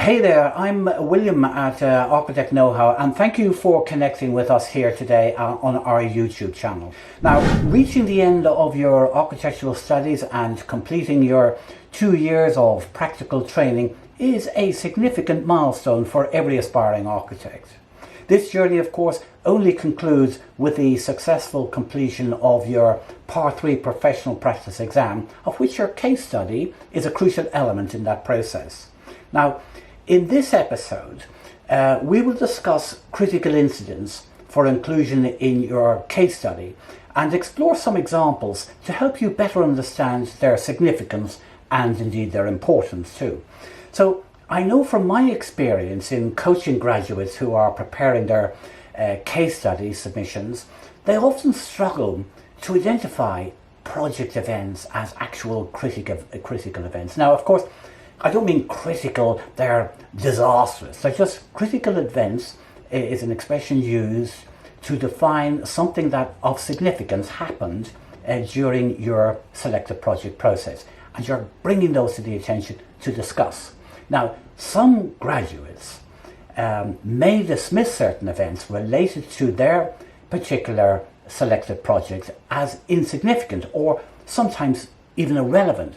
Hey there, I'm William at Architect Knowhow, and thank you for connecting with us here today on our YouTube channel. Now, reaching the end of your architectural studies and completing your 2 years of practical training is a significant milestone for every aspiring architect. This journey, of course, only concludes with the successful completion of your Part 3 professional practice exam, of which your case study is a crucial element in that process. Now, in this episode, we will discuss critical incidents for inclusion in your case study and explore some examples to help you better understand their significance and indeed their importance too. So I know from my experience in coaching graduates who are preparing their case study submissions, they often struggle to identify project events as actual critical events. Now, of course, I don't mean critical, they're disastrous. They're just critical events is an expression used to define something that of significance happened during your selected project process. And you're bringing those to the attention to discuss. Now, some graduates may dismiss certain events related to their particular selected project as insignificant or sometimes even irrelevant,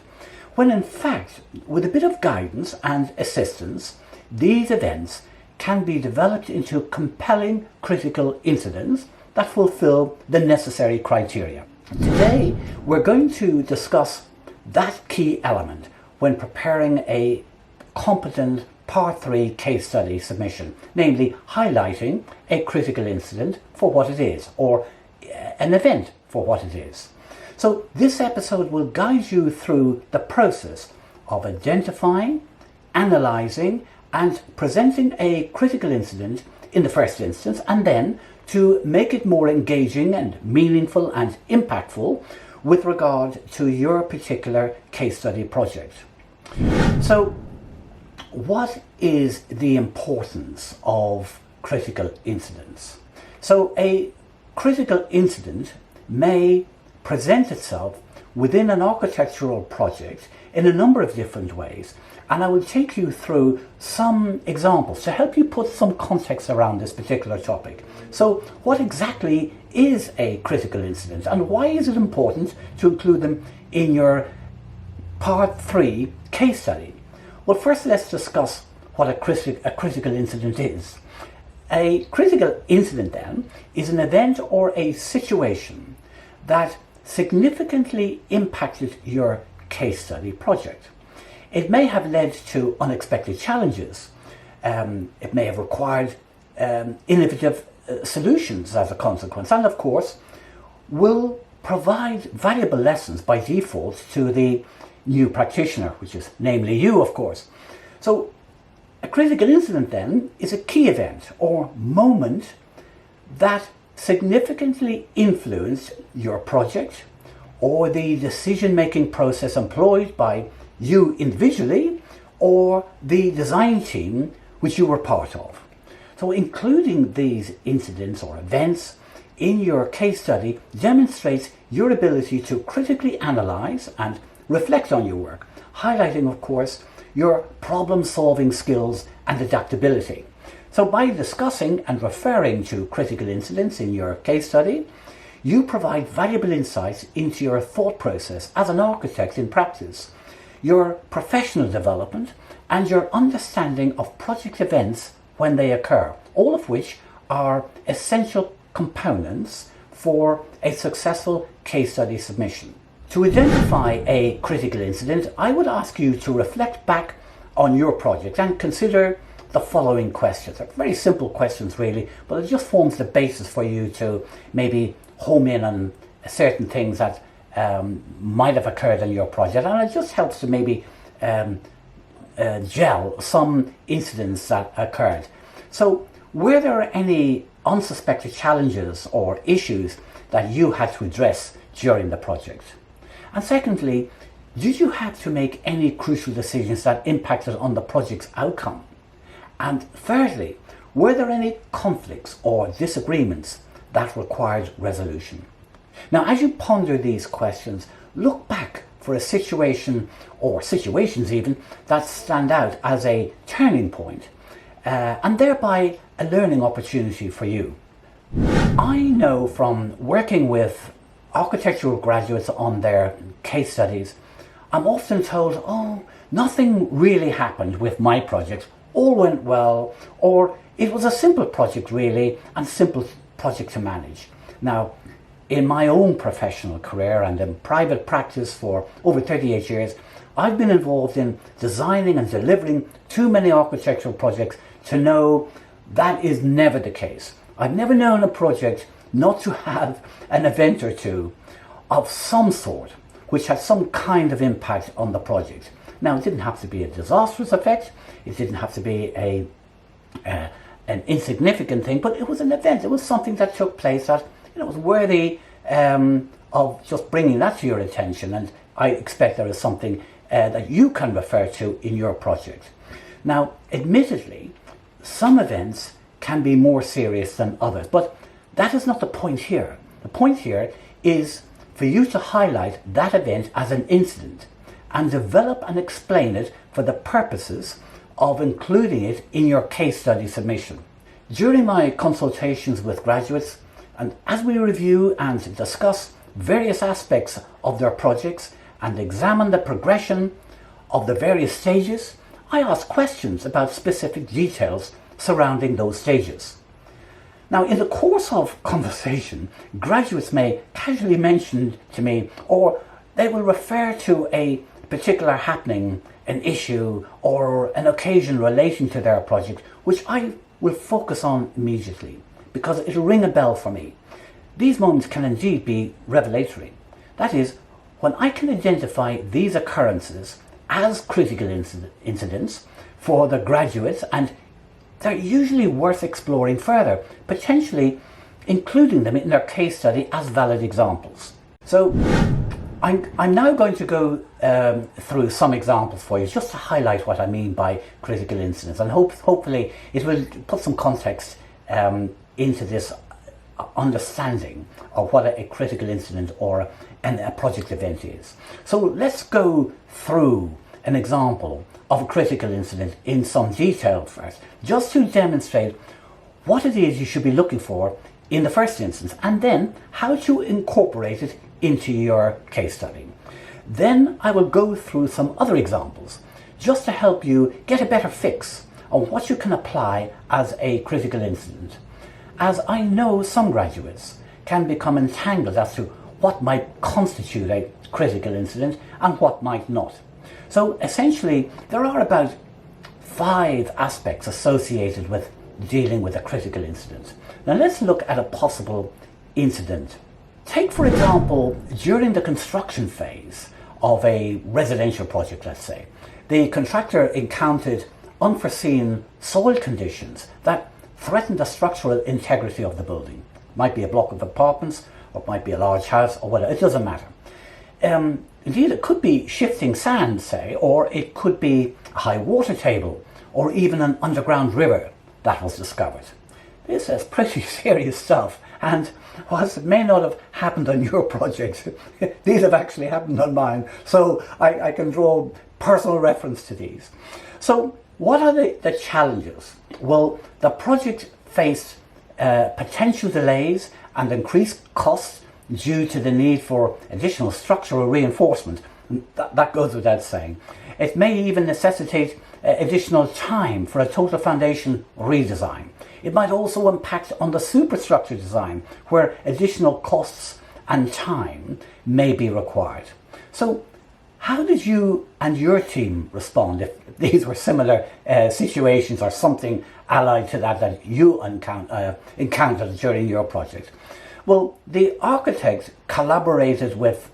when in fact, with a bit of guidance and assistance, these events can be developed into compelling critical incidents that fulfill the necessary criteria. Today, we're going to discuss that key element when preparing a competent Part 3 case study submission, namely highlighting a critical incident for what it is, or an event for what it is. So this episode will guide you through the process of identifying, analysing and presenting a critical incident in the first instance, and then to make it more engaging and meaningful and impactful with regard to your particular case study project. So what is the importance of critical incidents? So a critical incident may present itself within an architectural project in a number of different ways, and I will take you through some examples to help you put some context around this particular topic. So what exactly is a critical incident, and why is it important to include them in your Part 3 case study? Well, first let's discuss what a critical incident is. A critical incident then is an event or a situation that significantly impacted your case study project. It may have led to unexpected challenges. It may have required innovative solutions as a consequence, and of course will provide valuable lessons by default to the new practitioner, which is namely you, of course. So a critical incident then is a key event or moment that significantly influenced your project or the decision-making process employed by you individually or the design team which you were part of. So including these incidents or events in your case study demonstrates your ability to critically analyze and reflect on your work, highlighting, of course, your problem-solving skills and adaptability. So by discussing and referring to critical incidents in your case study, you provide valuable insights into your thought process as an architect in practice, your professional development, and your understanding of project events when they occur, all of which are essential components for a successful case study submission. To identify a critical incident, I would ask you to reflect back on your project and consider the following questions. They're very simple questions really, but it just forms the basis for you to maybe home in on certain things that might have occurred in your project, and it just helps to maybe gel some incidents that occurred. So were there any unsuspected challenges or issues that you had to address during the project? And secondly, did you have to make any crucial decisions that impacted on the project's outcome? And thirdly, were there any conflicts or disagreements that required resolution? Now, as you ponder these questions, look back for a situation or situations even that stand out as a turning point and thereby a learning opportunity for you. I know from working with architectural graduates on their case studies, I'm often told, oh, nothing really happened with my project, all went well, or it was a simple project really, and simple project to manage. Now, in my own professional career and in private practice for over 38 years, I've been involved in designing and delivering too many architectural projects to know that is never the case. I've never known a project not to have an event or two of some sort which had some kind of impact on the project. Now, it didn't have to be a disastrous effect, it didn't have to be an insignificant thing, but it was an event. It was something that took place that was worthy of just bringing that to your attention, and I expect there is something that you can refer to in your project. Now, admittedly, some events can be more serious than others, but that is not the point here. The point here is for you to highlight that event as an incident and develop and explain it for the purposes of including it in your case study submission. During my consultations with graduates, and as we review and discuss various aspects of their projects and examine the progression of the various stages, I ask questions about specific details surrounding those stages. Now, in the course of conversation, graduates may casually mention to me, or they will refer to a particular happening, an issue, or an occasion relating to their project, which I will focus on immediately, because it'll ring a bell for me. These moments can indeed be revelatory. That is, when I can identify these occurrences as critical incidents for the graduates, and they're usually worth exploring further, potentially including them in their case study as valid examples. So I'm now going to go through some examples for you, just to highlight what I mean by critical incidents, and hopefully it will put some context into this understanding of what a critical incident or a project event is. So let's go through an example of a critical incident in some detail first, just to demonstrate what it is you should be looking for in the first instance, and then how to incorporate it into your case study. Then I will go through some other examples just to help you get a better fix on what you can apply as a critical incident, as I know some graduates can become entangled as to what might constitute a critical incident and what might not. So essentially, there are about 5 aspects associated with dealing with a critical incident. Now let's look at a possible incident. Take, for example, during the construction phase of a residential project, let's say, the contractor encountered unforeseen soil conditions that threatened the structural integrity of the building. It might be a block of apartments, or it might be a large house, or whatever, it doesn't matter. Indeed, it could be shifting sand, say, or it could be a high water table, or even an underground river that was discovered. This is pretty serious stuff, and whilst it may not have happened on your project, these have actually happened on mine, so I can draw personal reference to these. So what are the challenges? Well, the project faced potential delays and increased costs due to the need for additional structural reinforcement. That goes without saying. It may even necessitate additional time for a total foundation redesign. It might also impact on the superstructure design, where additional costs and time may be required. So how did you and your team respond if these were similar situations or something allied to that you encountered during your project? Well, the architect collaborated with,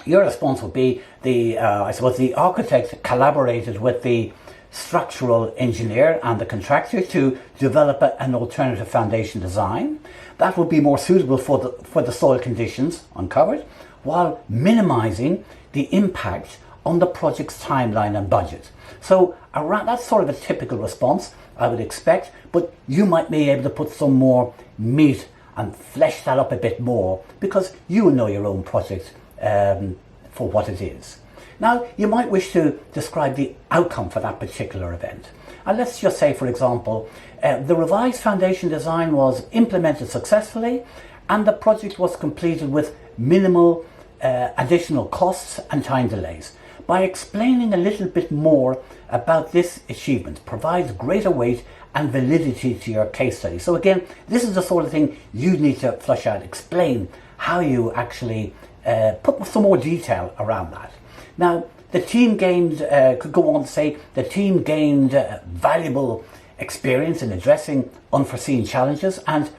your response would be the architect collaborated with the structural engineer and the contractor to develop an alternative foundation design that would be more suitable for the soil conditions uncovered, while minimizing the impact on the project's timeline and budget. So that's sort of a typical response I would expect, but you might be able to put some more meat and flesh that up a bit more, because you will know your own project for what it is. Now, you might wish to describe the outcome for that particular event. And let's just say, for example, the revised foundation design was implemented successfully and the project was completed with minimal additional costs and time delays. By explaining a little bit more about this achievement provides greater weight and validity to your case study. So again, this is the sort of thing you need to flush out, explain how you actually put some more detail around that. Now, the team gained, could go on to say, the team gained valuable experience in addressing unforeseen challenges and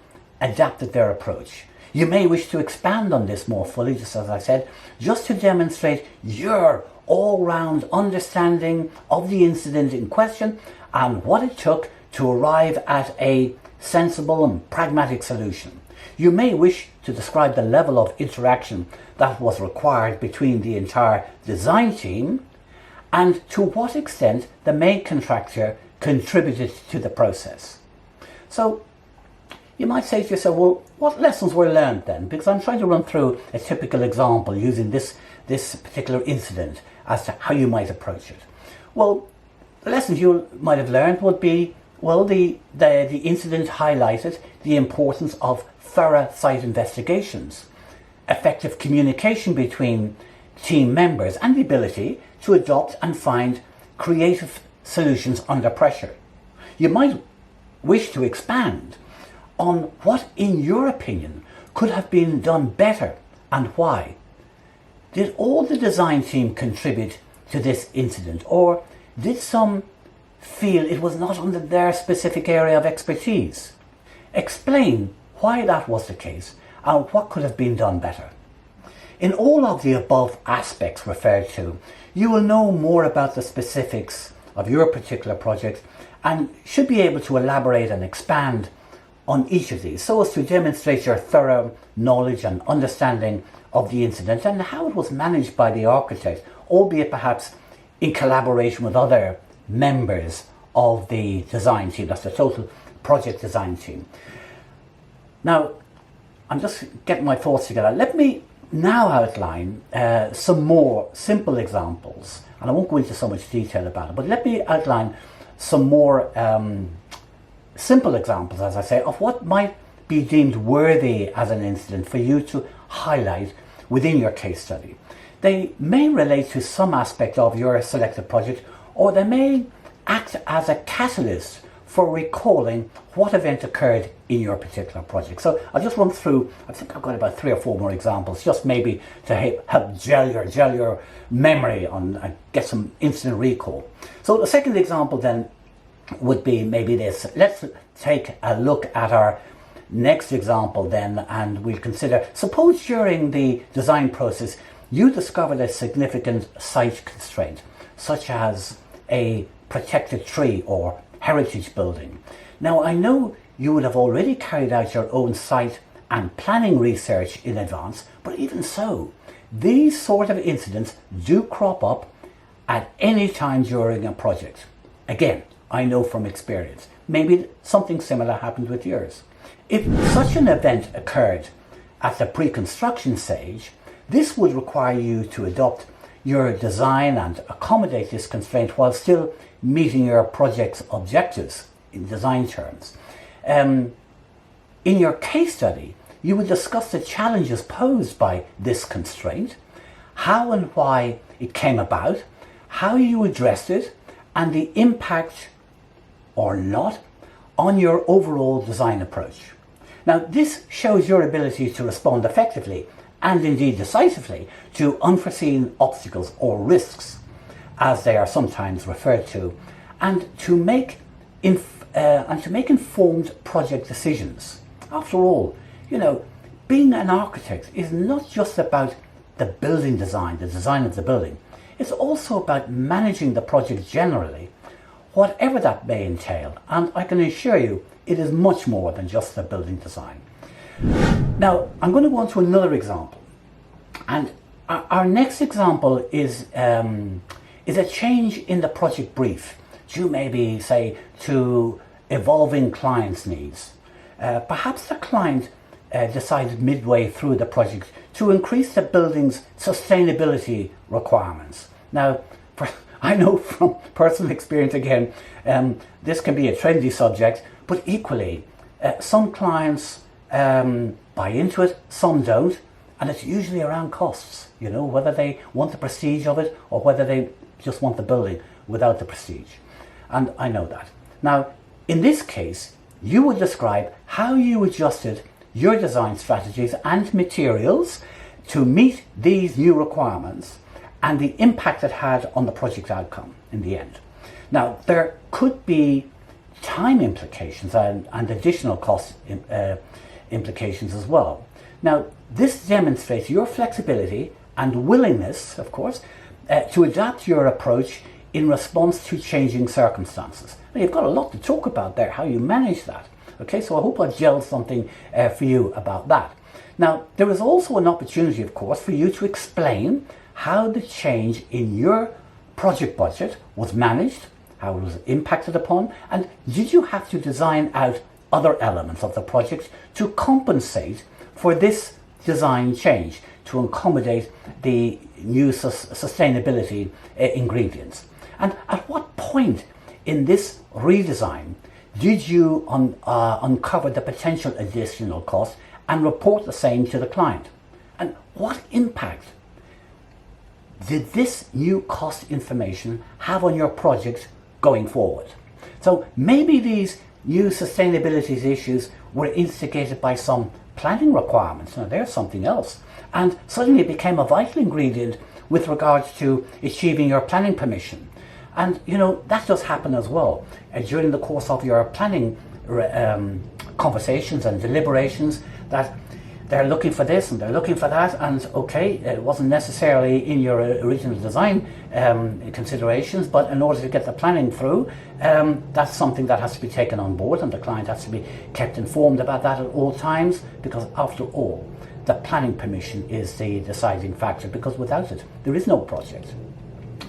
adapted their approach. You may wish to expand on this more fully, just as I said, just to demonstrate your all-round understanding of the incident in question and what it took to arrive at a sensible and pragmatic solution. You may wish to describe the level of interaction that was required between the entire design team and to what extent the main contractor contributed to the process. So you might say to yourself, well, what lessons were learned then? Because I'm trying to run through a typical example using this particular incident as to how you might approach it. Well, the lessons you might have learned would be, well, the incident highlighted the importance of thorough site investigations, effective communication between team members, and the ability to adopt and find creative solutions under pressure. You might wish to expand on what, in your opinion, could have been done better and why. Did all the design team contribute to this incident, or did some feel it was not under their specific area of expertise? Explain why that was the case and what could have been done better. In all of the above aspects referred to, you will know more about the specifics of your particular project and should be able to elaborate and expand on each of these so as to demonstrate your thorough knowledge and understanding of the incident and how it was managed by the architect, albeit perhaps in collaboration with other members of the design team. That's the total project design team. Now, I'm just getting my thoughts together. Let me now outline some more simple examples, and I won't go into so much detail about it, but let me outline some more simple examples, as I say, of what might be deemed worthy as an incident for you to highlight within your case study. They may relate to some aspect of your selected project, or they may act as a catalyst for recalling what event occurred in your particular project. So I'll just run through, I think I've got about 3 or 4 more examples, just maybe to help gel your memory on and get some instant recall. So the second example then would be maybe this. Let's take a look at our next example then, and we'll consider, suppose during the design process you discovered a significant site constraint, such as a protected tree or heritage building. Now, I know you would have already carried out your own site and planning research in advance, but even so, these sort of incidents do crop up at any time during a project. Again, I know from experience. Maybe something similar happened with yours. If such an event occurred at the pre-construction stage, this would require you to adopt your design and accommodate this constraint while still meeting your project's objectives in design terms. In your case study, you would discuss the challenges posed by this constraint, how and why it came about, how you addressed it, and the impact or not on your overall design approach. Now, this shows your ability to respond effectively and indeed decisively to unforeseen obstacles or risks, as they are sometimes referred to, and to make informed project decisions. After all, being an architect is not just about the building design, the design of the building. It's also about managing the project generally, whatever that may entail, and I can assure you it is much more than just the building design. Now, I'm going to go on to another example, and our next example is a change in the project brief, due maybe, say, to evolving clients' needs. Perhaps the client decided midway through the project to increase the building's sustainability requirements. Now, I know from personal experience again, this can be a trendy subject, but equally, some clients buy into it, some don't, and it's usually around costs, you know, whether they want the prestige of it or whether they just want the building without the prestige. And I know that. Now, in this case, you would describe how you adjusted your design strategies and materials to meet these new requirements and the impact it had on the project outcome in the end. Now, there could be time implications and additional cost implications as well. Now, this demonstrates your flexibility and willingness, of course, to adapt your approach in response to changing circumstances. Now, you've got a lot to talk about there, how you manage that. Okay, so I hope I've gelled something for you about that. Now, there is also an opportunity, of course, for you to explain how the change in your project budget was managed, how it was impacted upon, and did you have to design out other elements of the project to compensate for this design change to accommodate the new sustainability ingredients? And at what point in this redesign did you uncover the potential additional cost and report the same to the client? And what impact did this new cost information have on your project going forward? So maybe these new sustainability issues were instigated by some planning requirements. Now there's something else. And suddenly it became a vital ingredient with regards to achieving your planning permission. And you know, that does happen as well. During the course of your planning conversations and deliberations, that they're looking for this and they're looking for that, and okay, it wasn't necessarily in your original design considerations, but in order to get the planning through, that's something that has to be taken on board, and the client has to be kept informed about that at all times, because after all, the planning permission is the deciding factor, because without it, there is no project.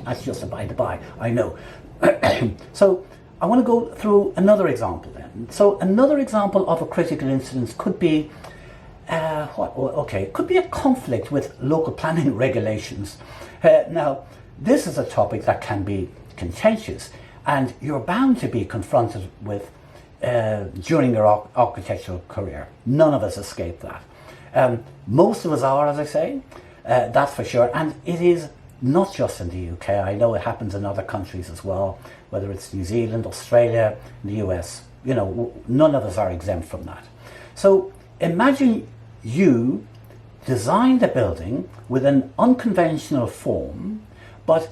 That's just a by the by, I know. So I want to go through another example then. So another example of a critical incident could be could be a conflict with local planning regulations. Now, this is a topic that can be contentious, and you're bound to be confronted with during your architectural career. None of us escape that. Most of us are, as I say, that's for sure. And it is not just in the UK. I know it happens in other countries as well, whether it's New Zealand, Australia, the US. You know, none of us are exempt from that. So imagine you designed a building with an unconventional form, but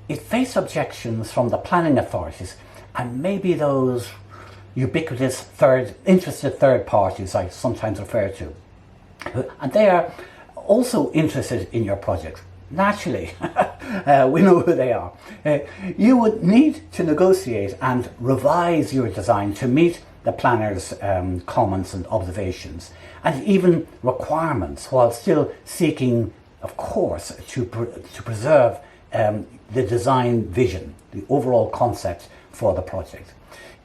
it faced objections from the planning authorities and maybe those ubiquitous interested third parties I sometimes refer to. And they are also interested in your project. Naturally, we know who they are. You would need to negotiate and revise your design to meet the planner's comments and observations, and even requirements, while still seeking, of course, to preserve the design vision, the overall concept for the project.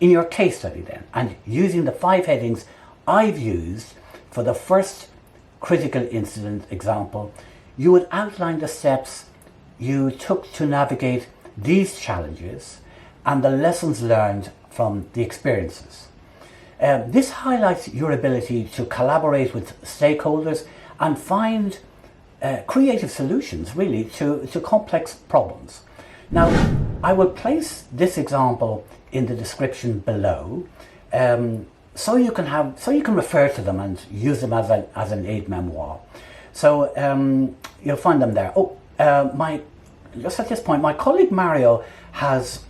In your case study then, and using the 5 headings I've used for the first critical incident example, you would outline the steps you took to navigate these challenges and the lessons learned from the experiences. This highlights your ability to collaborate with stakeholders and find creative solutions, really, to complex problems. Now, I will place this example in the description below, so you can refer to them and use them as an aide-memoire. So you'll find them there. Just at this point, my colleague Mario has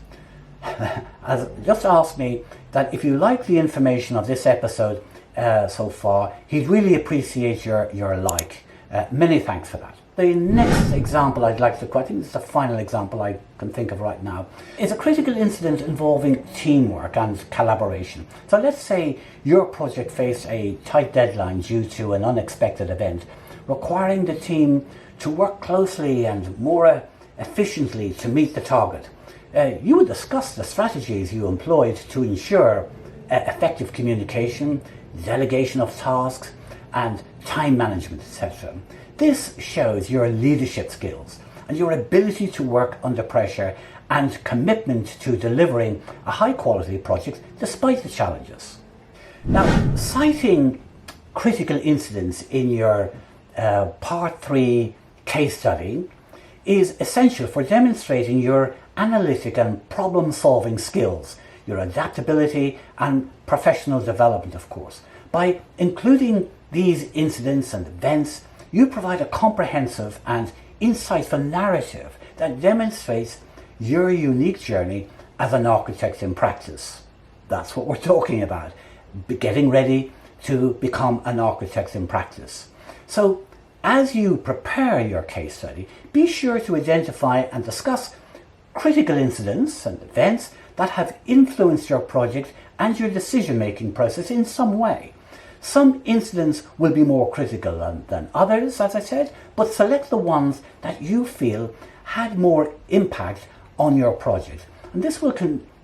just asked me that if you like the information of this episode so far, he'd really appreciate your like. Many thanks for that. The next example I'd like to quote, I think this is the final example I can think of right now, is a critical incident involving teamwork and collaboration. So let's say your project faced a tight deadline due to an unexpected event, requiring the team to work closely and more efficiently to meet the target. You would discuss the strategies you employed to ensure effective communication, delegation of tasks, and time management, etc. This shows your leadership skills and your ability to work under pressure and commitment to delivering a high quality project despite the challenges. Now, citing critical incidents in your Part 3 case study is essential for demonstrating your analytic and problem-solving skills, your adaptability and professional development, of course. By including these incidents and events, you provide a comprehensive and insightful narrative that demonstrates your unique journey as an architect in practice. That's what we're talking about, getting ready to become an architect in practice. So, as you prepare your case study, be sure to identify and discuss critical incidents and events that have influenced your project and your decision-making process in some way. Some incidents will be more critical than others, as I said, but select the ones that you feel had more impact on your project. And this will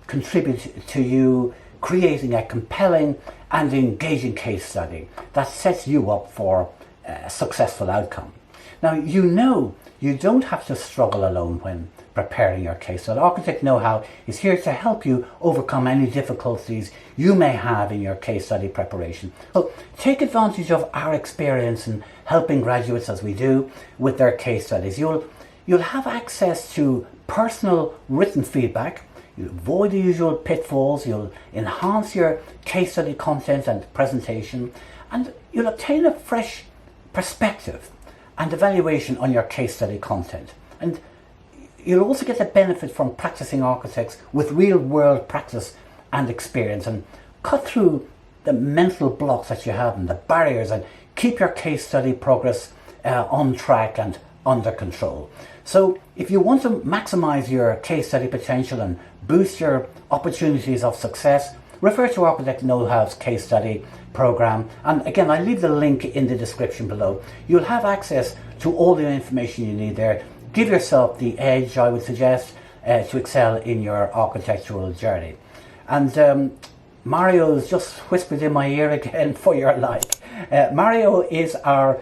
contribute to you creating a compelling and engaging case study that sets you up for a successful outcome. Now, you don't have to struggle alone when preparing your case. So Architect Knowhow is here to help you overcome any difficulties you may have in your case study preparation. So take advantage of our experience in helping graduates, as we do, with their case studies. You'll have access to personal written feedback. You'll avoid the usual pitfalls. You'll enhance your case study content and presentation, and you'll obtain a fresh perspective and evaluation on your case study content. And you'll also get the benefit from practicing architects with real world practice and experience, and cut through the mental blocks that you have and the barriers, and keep your case study progress on track and under control. So if you want to maximize your case study potential and boost your opportunities of success, refer to Architect Knowhow's case study program. And again, I'll leave the link in the description below. You'll have access to all the information you need there. Give yourself the edge, I would suggest, to excel in your architectural journey. And Mario's just whispered in my ear again for your like. Mario is our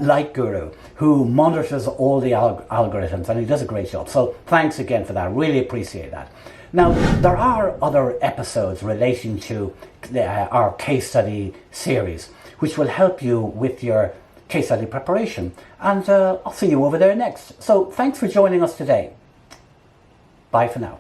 like guru who monitors all the algorithms, and he does a great job. So thanks again for that. Really appreciate that. Now, there are other episodes relating to our case study series, which will help you with your case study preparation. And I'll see you over there next. So thanks for joining us today. Bye for now.